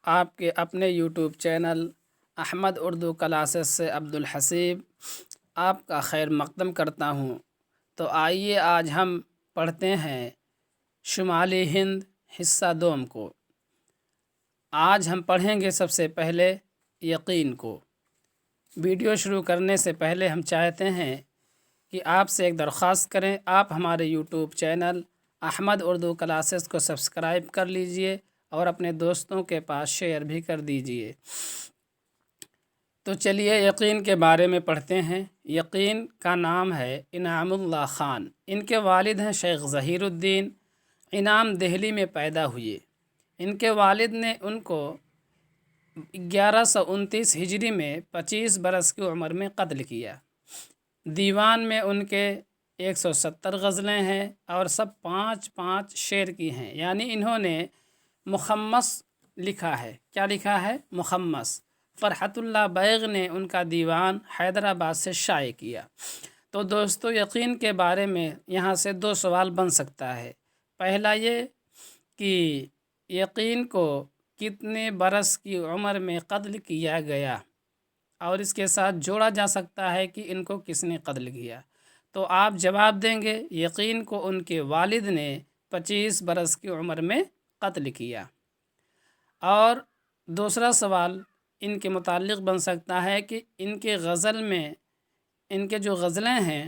آپ کے اپنے YouTube channel Ahmad Urdu classes سے عبدالحسیب آپ کا خیر مقدم کرتا ہوں۔ تو آئیے آج ہم پڑھتے ہیں شمالی ہند حصہ دوم کو۔ آج ہم پڑھیں گے سب سے پہلے یقین کو۔ ویڈیو شروع کرنے سے پہلے ہم چاہتے ہیں کہ آپ سے ایک درخواست کریں، آپ ہمارے YouTube channel Ahmad Urdu classes کو سبسکرائب کر لیجئے اور اپنے دوستوں کے پاس شیئر بھی کر دیجئے۔ تو چلیے یقین کے بارے میں پڑھتے ہیں۔ یقین کا نام ہے انعام اللہ خان۔ ان کے والد ہیں شیخ ظہیر الدین۔ انعام دہلی میں پیدا ہوئے۔ ان کے والد نے ان کو 1129 ہجری میں 25 برس کی عمر میں قتل کیا۔ دیوان میں ان کے 170 غزلیں ہیں اور سب 5 شعر کی ہیں، یعنی انہوں نے مخمس لکھا ہے۔ کیا لکھا ہے؟ مخمس۔ فرحت اللہ بیغ نے ان کا دیوان حیدرآباد سے شائع کیا۔ تو دوستو یقین کے بارے میں یہاں سے 2 سوال بن سکتا ہے۔ پہلا یہ کہ یقین کو کتنے برس کی عمر میں قتل کیا گیا، اور اس کے ساتھ جوڑا جا سکتا ہے کہ ان کو کس نے قتل کیا۔ تو آپ جواب دیں گے یقین کو ان کے والد نے 25 برس کی عمر میں قتل کیا۔ اور دوسرا سوال ان کے متعلق بن سکتا ہے کہ ان کے غزل میں، ان کے جو غزلیں ہیں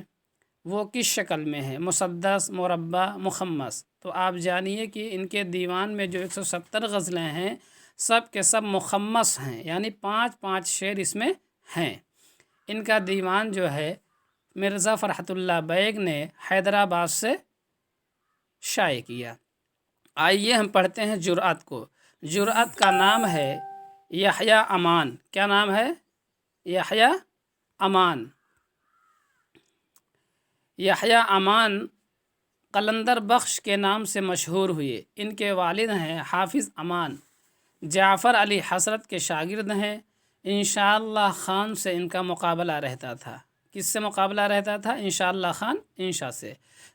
وہ کس شکل میں ہیں، مسدس، مربع، مخمس۔ تو آپ جانیے کہ ان کے دیوان میں جو 170 غزلیں ہیں سب کے سب مخمس ہیں، یعنی 5 شعر اس میں ہیں۔ ان کا دیوان جو ہے مرزا فرحت اللہ بیگ نے حیدرآباد سے شائع کیا۔ آئیے ہم پڑھتے ہیں جرأت کو۔ جرأت کا نام ہے یحییٰ امان۔ کیا نام ہے؟ یحییٰ امان۔ یحییٰ امان قلندر بخش کے نام سے مشہور ہوئے۔ ان کے والد ہیں حافظ امان، جعفر علی حسرت کے شاگرد ہیں۔ انشاءاللہ خان سے ان کا مقابلہ رہتا تھا۔ کس سے مقابلہ رہتا تھا؟ انشاءاللہ خان انشا سے۔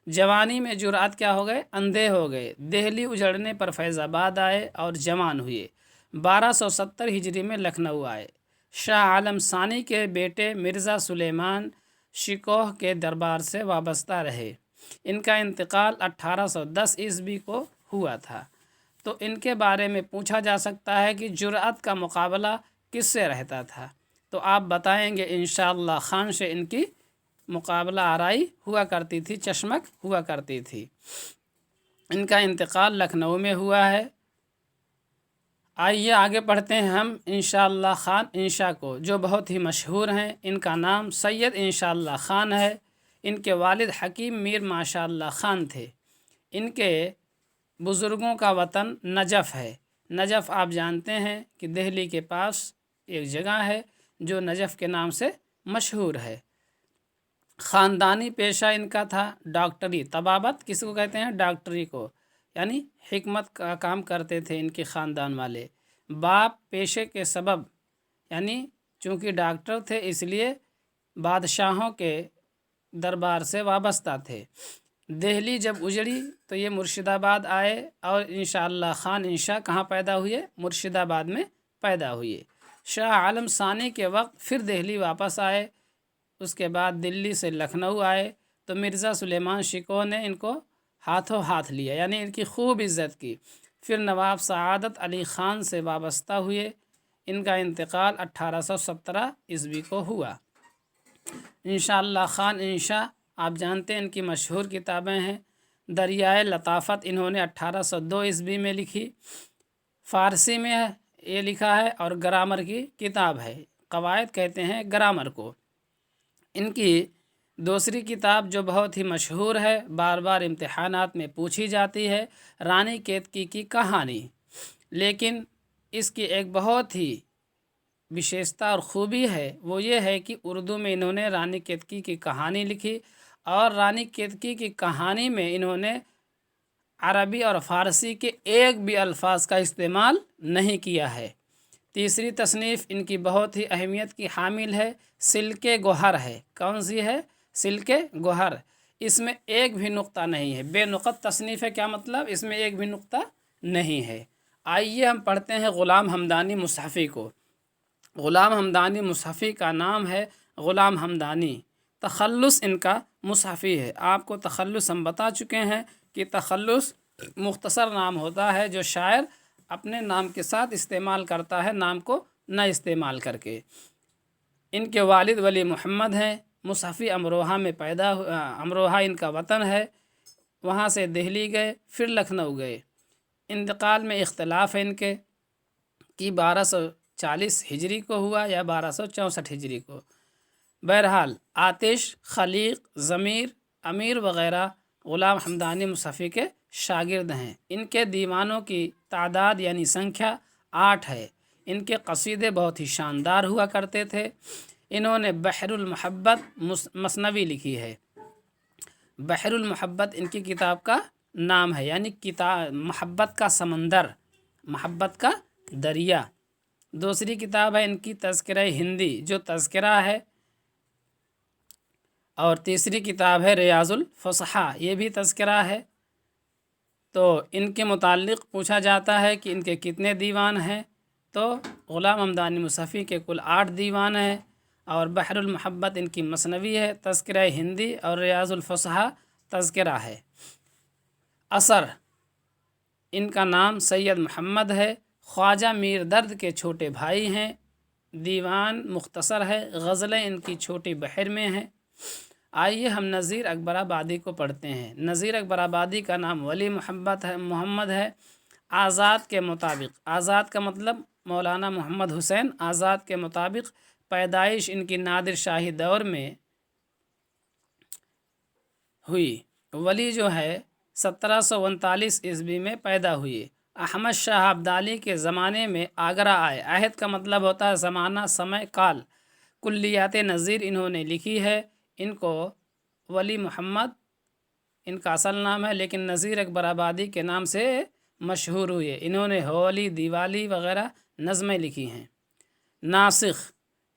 جوانی میں جرأت کیا ہو گئے؟ اندھے ہو گئے۔ دہلی اجڑنے پر فیض آباد آئے اور جوان ہوئے۔ 1270 ہجری میں لکھنؤ آئے۔ شاہ عالم ثانی کے بیٹے مرزا سلیمان شکوہ کے دربار سے وابستہ رہے۔ ان کا انتقال 1810 عیسوی کو ہوا تھا۔ تو ان کے بارے میں پوچھا جا سکتا ہے کہ جرأت کا مقابلہ کس سے رہتا تھا؟ تو آپ بتائیں گے انشاءاللہ خان سے ان کی مقابلہ آرائی ہوا کرتی تھی، چشمک ہوا کرتی تھی۔ ان کا انتقال لکھنؤ میں ہوا ہے۔ آئیے آگے پڑھتے ہیں ہم انشاءاللہ خان انشا کو، جو بہت ہی مشہور ہیں۔ ان کا نام سید انشاءاللہ خان ہے۔ ان کے والد حکیم میر ماشاء اللہ خان تھے۔ ان کے بزرگوں کا وطن نجف ہے۔ نجف آپ جانتے ہیں کہ دہلی کے پاس ایک جگہ ہے جو نجف کے نام سے مشہور ہے۔ خاندانی پیشہ ان کا تھا ڈاکٹری، طبابت کس کو کہتے ہیں؟ ڈاکٹری کو، یعنی حکمت کا کام کرتے تھے ان کے خاندان والے۔ باپ پیشے کے سبب، یعنی چونکہ ڈاکٹر تھے اس لیے بادشاہوں کے دربار سے وابستہ تھے۔ دہلی جب اجڑی تو یہ مرشد آباد آئے، اور انشاءاللہ خان انشا کہاں پیدا ہوئے؟ مرشد آباد میں پیدا ہوئے۔ شاہ عالم ثانی کے وقت پھر دہلی واپس آئے، اس کے بعد دلی سے لکھنؤ آئے تو مرزا سلیمان شکوہ نے ان کو ہاتھوں ہاتھ لیا، یعنی ان کی خوب عزت کی۔ پھر نواب سعادت علی خان سے وابستہ ہوئے۔ ان کا انتقال 1817 عیسوی کو ہوا۔ انشاءاللہ خان انشا آپ جانتے ہیں ان کی مشہور کتابیں ہیں۔ دریائے لطافت انہوں نے 1802 عیسوی میں لکھی، فارسی میں یہ لکھا ہے، اور گرامر کی کتاب ہے، قواعد کہتے ہیں گرامر کو۔ ان کی دوسری کتاب جو بہت ہی مشہور ہے، بار بار امتحانات میں پوچھی جاتی ہے، رانی کیتکی کی کہانی۔ لیکن اس کی ایک بہت ہی وشیشتا اور خوبی ہے، وہ یہ ہے کہ اردو میں انہوں نے رانی کیتکی کی کہانی لکھی، اور رانی کیتکی کی کہانی میں انہوں نے عربی اور فارسی کے ایک بھی الفاظ کا استعمال نہیں کیا ہے۔ تیسری تصنیف ان کی بہت ہی اہمیت کی حامل ہے، سلک گوہر ہے۔ کون سی ہے؟ سلک گوہر۔ اس میں ایک بھی نقطہ نہیں ہے، بے نقط تصنیف ہے۔ کیا مطلب؟ اس میں ایک بھی نقطہ نہیں ہے۔ آئیے ہم پڑھتے ہیں غلام حمدانی مصحفی کو۔ غلام حمدانی مصحفی کا نام ہے غلام حمدانی، تخلص ان کا مصحفی ہے۔ آپ کو تخلص ہم بتا چکے ہیں کہ تخلص مختصر نام ہوتا ہے جو شاعر اپنے نام کے ساتھ استعمال کرتا ہے، نام کو نہ استعمال کر کے۔ ان کے والد ولی محمد ہیں، مصحفی امروہہ میں امروہہ ان کا وطن ہے، وہاں سے دہلی گئے، پھر لکھنؤ گئے۔ انتقال میں اختلاف ہے ان کے کہ 1240 ہجری کو ہوا یا 1264 ہجری کو۔ بہرحال آتش، خلیق، ضمیر، امیر وغیرہ غلام حمدانی مصحفی کے شاگرد ہیں۔ ان کے دیوانوں کی تعداد یعنی سنکھیا 8 ہے۔ ان کے قصیدے بہت ہی شاندار ہوا کرتے تھے۔ انہوں نے بحر المحبت مثنوی لکھی ہے۔ بحر المحبت ان کی کتاب کا نام ہے، یعنی محبت کا سمندر، محبت کا دریا۔ دوسری کتاب ہے ان کی تذکرہ ہندی جو تذکرہ ہے، اور تیسری کتاب ہے ریاض الفصحاء، یہ بھی تذکرہ ہے۔ تو ان کے متعلق پوچھا جاتا ہے کہ ان کے کتنے دیوان ہیں، تو غلام حمدانی مصحفی کے کل 8 دیوان ہیں، اور بحر المحبت ان کی مثنوی ہے، تذکرہ ہندی اور ریاض الفصحاء تذکرہ ہے۔ اثر ان کا نام سید محمد ہے، خواجہ میر درد کے چھوٹے بھائی ہیں۔ دیوان مختصر ہے، غزلیں ان کی چھوٹی بحر میں ہیں۔ آئیے ہم نذیر اکبر آبادی کو پڑھتے ہیں۔ نذیر اکبر آبادی کا نام ولی محمد ہے۔ آزاد کے مطابق، آزاد کا مطلب مولانا محمد حسین آزاد کے مطابق پیدائش ان کی نادر شاہی دور میں ہوئی۔ ولی جو ہے 1739 عیسوی میں پیدا ہوئے۔ احمد شاہ ابدالی کے زمانے میں آگرہ آئے۔ عہد کا مطلب ہوتا ہے زمانہ، سمے، کال۔ کلیات نذیر انہوں نے لکھی ہے۔ ان کو ولی محمد ان کا اصل نام ہے، لیکن نذیر اکبر آبادی کے نام سے مشہور ہوئے۔ انہوں نے ہولی، دیوالی وغیرہ نظمیں لکھی ہیں۔ ناسخ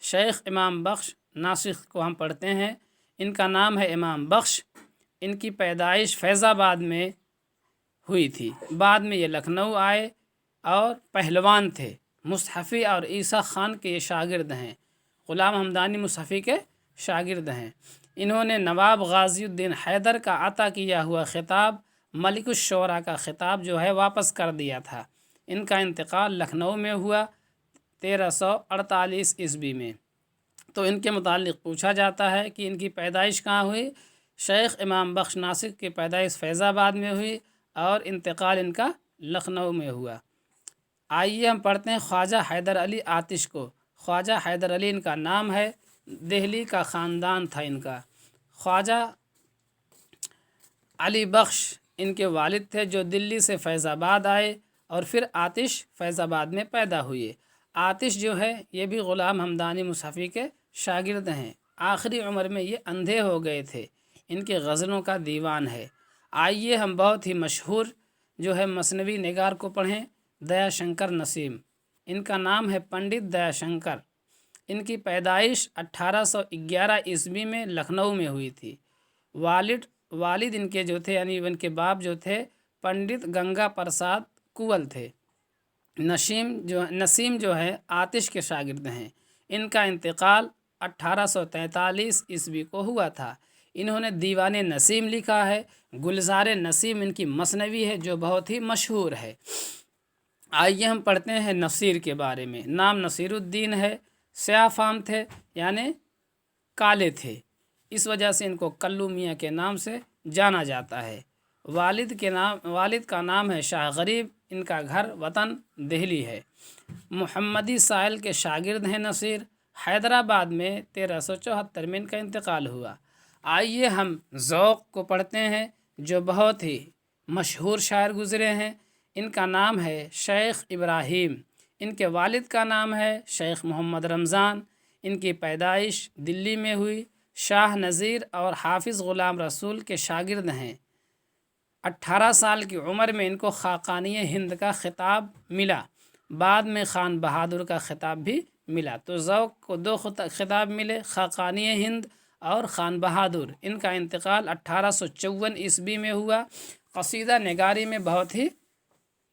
شیخ امام بخش، ناسخ کو ہم پڑھتے ہیں۔ ان کا نام ہے امام بخش۔ ان کی پیدائش فیض آباد میں ہوئی تھی، بعد میں یہ لکھنؤ آئے اور پہلوان تھے۔ مصحفی اور عیسیٰ خان کے یہ شاگرد ہیں، غلام حمدانی مصحفی کے شاگرد ہیں۔ انہوں نے نواب غازی الدین حیدر کا عطا کیا ہوا خطاب، ملک الشعراء کا خطاب جو ہے واپس کر دیا تھا۔ ان کا انتقال لکھنؤ میں ہوا 1348 عیسوی میں۔ تو ان کے متعلق پوچھا جاتا ہے کہ ان کی پیدائش کہاں ہوئی۔ شیخ امام بخش ناسک کی پیدائش فیض آباد میں ہوئی اور انتقال ان کا لکھنؤ میں ہوا۔ آئیے ہم پڑھتے ہیں خواجہ حیدر علی آتش کو۔ خواجہ حیدر علی ان کا نام ہے، دہلی کا خاندان تھا ان کا۔ خواجہ علی بخش ان کے والد تھے جو دلی سے فیض آباد آئے اور پھر آتش فیض آباد میں پیدا ہوئے۔ آتش جو ہے یہ بھی غلام حمدانی مصحفی کے شاگرد ہیں۔ آخری عمر میں یہ اندھے ہو گئے تھے۔ ان کے غزلوں کا دیوان ہے۔ آئیے ہم بہت ہی مشہور جو ہے مثنوی نگار کو پڑھیں، دیا شنکر نسیم۔ ان کا نام ہے پنڈت دیا شنکر۔ ان کی پیدائش 1811 عیسوی میں لکھنؤ میں ہوئی تھی۔ والد ان کے جو تھے یعنی ان کے باپ جو تھے پنڈت گنگا پرساد کول تھے۔ نسیم جو ہے آتش کے شاگرد ہیں۔ ان کا انتقال 1843 عیسوی کو ہوا تھا۔ انہوں نے دیوان نسیم لکھا ہے۔ گلزار نسیم ان کی مثنوی ہے جو بہت ہی مشہور ہے۔ آئیے ہم پڑھتے ہیں نصیر کے بارے میں۔ نام نصیر الدین ہے، سیاہ فام تھے یعنی کالے تھے، اس وجہ سے ان کو کلو میاں کے نام سے جانا جاتا ہے۔ والد کا نام ہے شاہ غریب۔ ان کا گھر وطن دہلی ہے۔ محمدی سائل کے شاگرد ہیں نصیر۔ حیدرآباد میں 1374 میں ان کا انتقال ہوا۔ آئیے ہم ذوق کو پڑھتے ہیں جو بہت ہی مشہور شاعر گزرے ہیں۔ ان کا نام ہے شیخ ابراہیم۔ ان کے والد کا نام ہے شیخ محمد رمضان۔ ان کی پیدائش دلی میں ہوئی۔ شاہ نذیر اور حافظ غلام رسول کے شاگرد ہیں۔ 18 سال کی عمر میں ان کو خاقانی ہند کا خطاب ملا، بعد میں خان بہادر کا خطاب بھی ملا۔ تو ذوق کو 2 خطاب ملے، خاقانی ہند اور خان بہادر۔ ان کا انتقال 1854 عیسوی میں ہوا۔ قصیدہ نگاری میں بہت ہی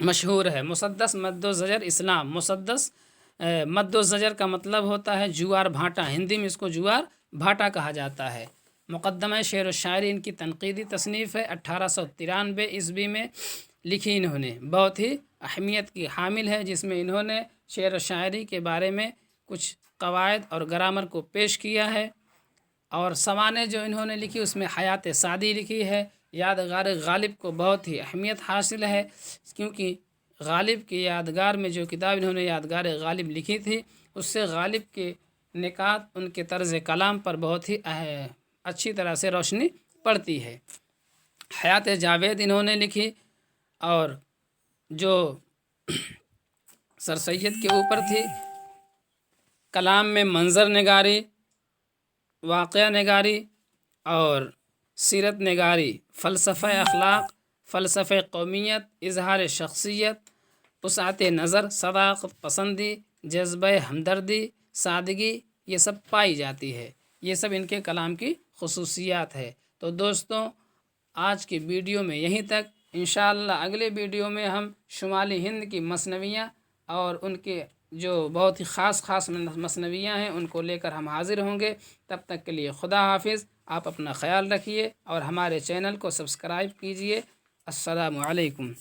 مشہور ہے۔ مسدس مد و زجر اسلام، مسدس مد و زجر کا مطلب ہوتا ہے جوار بھاٹا، ہندی میں اس کو جوار بھاٹا کہا جاتا ہے۔ مقدمہ شعر و شاعری ان کی تنقیدی تصنیف ہے، 1893 عیسوی میں لکھی انہوں نے، بہت ہی اہمیت کی حامل ہے، جس میں انہوں نے شعر و شاعری کے بارے میں کچھ قواعد اور گرامر کو پیش کیا ہے۔ اور سوانح جو انہوں نے لکھی اس میں حیات سعدی لکھی ہے۔ یادگار غالب کو بہت ہی اہمیت حاصل ہے، کیونکہ غالب کی یادگار میں جو کتاب انہوں نے یادگار غالب لکھی تھی، اس سے غالب کے نکات ان کے طرز کلام پر بہت ہی اچھی طرح سے روشنی پڑتی ہے۔ حیات جاوید انہوں نے لکھی، اور جو سر سید کے اوپر تھی، کلام میں منظر نگاری، واقعہ نگاری اور سیرت نگاری، فلسفہ اخلاق، فلسفہ قومیت، اظہار شخصیت، وسعت نظر، صداقت پسندی، جذبہ ہمدردی، سادگی، یہ سب پائی جاتی ہے۔ یہ سب ان کے کلام کی خصوصیات ہے۔ تو دوستوں، آج کی ویڈیو میں یہیں تک۔ انشاءاللہ اگلے ویڈیو میں ہم شمالی ہند کی مثنویاں اور ان کے جو بہت ہی خاص مثنویاں ہیں ان کو لے کر ہم حاضر ہوں گے۔ تب تک کے لیے خدا حافظ، آپ اپنا خیال رکھیے اور ہمارے چینل کو سبسکرائب کیجیے۔ السلام علیکم۔